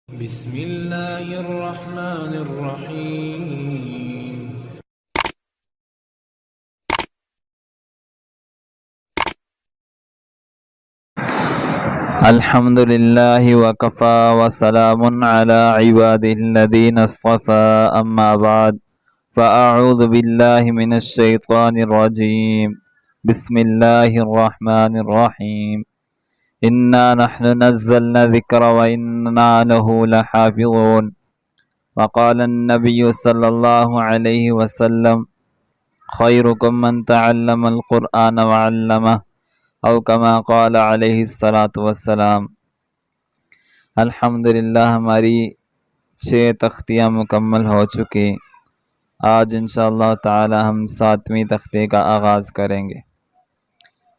بسم الله الرحمن الرحيم. الحمد لله وكفى وسلام على عباده الذين اصطفى أما بعد فأعوذ بالله من الشيطان الرجيم بسم الله الرحمن الرحيم إنا نحن نزلنا الذكر وإنا له لحافظون وقال النبي صلى الله عليه وسلم خيركم من تعلم القرآن وعلمه او کما قال علیہ الصلاۃ والسلام۔ الحمدللہ ہماری 6 تختیاں مکمل ہو چکی۔ آج انشاءاللہ تعالی ہم 7ویں تختی کا آغاز کریں گے۔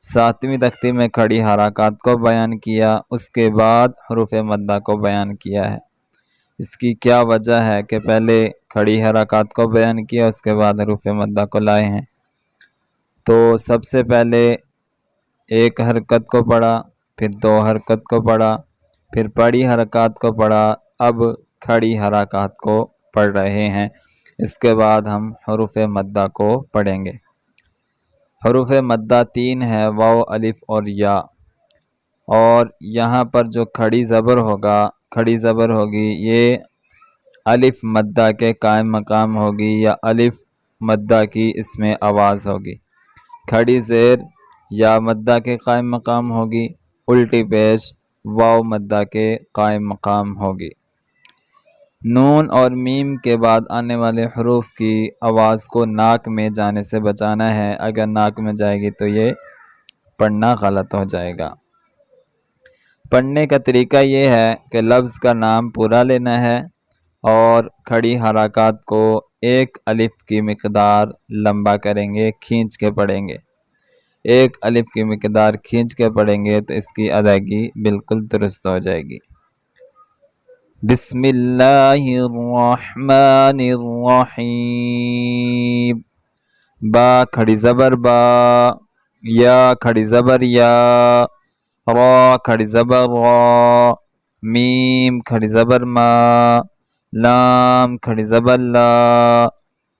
7ویں تختی میں کھڑی حرکات کو بیان کیا، اس کے بعد حروف مدہ کو بیان کیا ہے۔ اس کی کیا وجہ ہے کہ پہلے کھڑی حرکات کو بیان کیا، اس کے بعد حروف مدہ کو لائے ہیں؟ تو سب سے پہلے ایک حرکت کو پڑھا، پھر 2 حرکت کو پڑھا، پھر پڑھی حرکات کو پڑھا، اب کھڑی حرکات کو پڑھ رہے ہیں۔ اس کے بعد ہم حروف مدہ کو پڑھیں گے۔ حروف مدہ 3 ہے، واو، الف اور یا، اور یہاں پر جو کھڑی زبر ہوگی یہ الف مدہ کے قائم مقام ہوگی یا الف مدہ کی اس میں آواز ہوگی۔ کھڑی زیر یا مدہ کے قائم مقام ہوگی، الٹی پیش واو مدہ کے قائم مقام ہوگی۔ نون اور میم کے بعد آنے والے حروف کی آواز کو ناک میں جانے سے بچانا ہے، اگر ناک میں جائے گی تو یہ پڑھنا غلط ہو جائے گا۔ پڑھنے کا طریقہ یہ ہے کہ لفظ کا نام پورا لینا ہے اور کھڑی حرکات کو 1 الف کی مقدار لمبا کریں گے، کھینچ کے پڑھیں گے۔ 1 الف کی مقدار کھینچ کے پڑھیں گے تو اس کی ادائیگی بالکل درست ہو جائے گی۔ بسم اللہ الرحمن الرحیم۔ با کھڑی زبر با، یا کھڑی زبر یا، را کھڑی زبر را، میم کھڑی زبر ما، لام کھڑی زبر لا،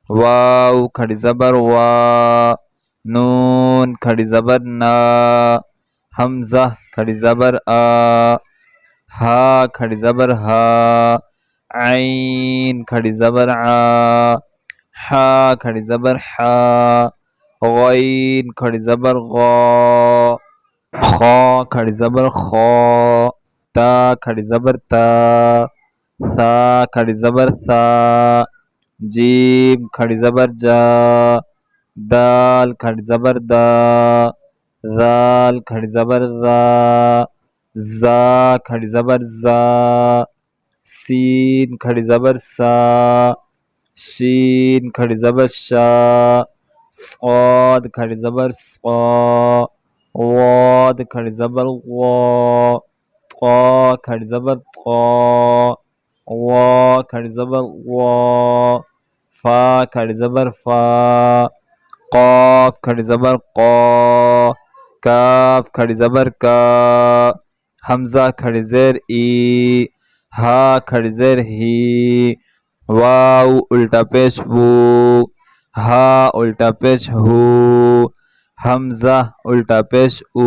واو کھڑی زبر وا، نون کھڑی زبر نا، حمزہ کھڑی زبر آ، ہا کھڑی زبر ہا، عین کھڑی زبر آ، حا کھڑی زبر حا، غین کھڑی زبر غا، خا کھڑی زبر خا، تا کھڑی زبر تا، ثا کھڑی زبر ثا، جیم کھڑی زبر جا، دال کھڑی زبر دا، ذال کھڑی زبر ذا، زا کھڑی زبر زا، سین کھڑی زبر سا، شین کھڑی زبر شا، صاد کھڑی زبر صا، واد کھڑی زبر وا، طا کھڑی زبر طا، وا کھڑی زبر وا، فا کھڑی زبر فا، قاف کھڑی زبر قا، کاف کھڑی زبر کا، حمزہ کھڑی زیر ای، ہا کھڑی زیر ہی، واو الٹا پیش وو، ہا الٹا پیش ہو، حمزہ الٹا پیش او،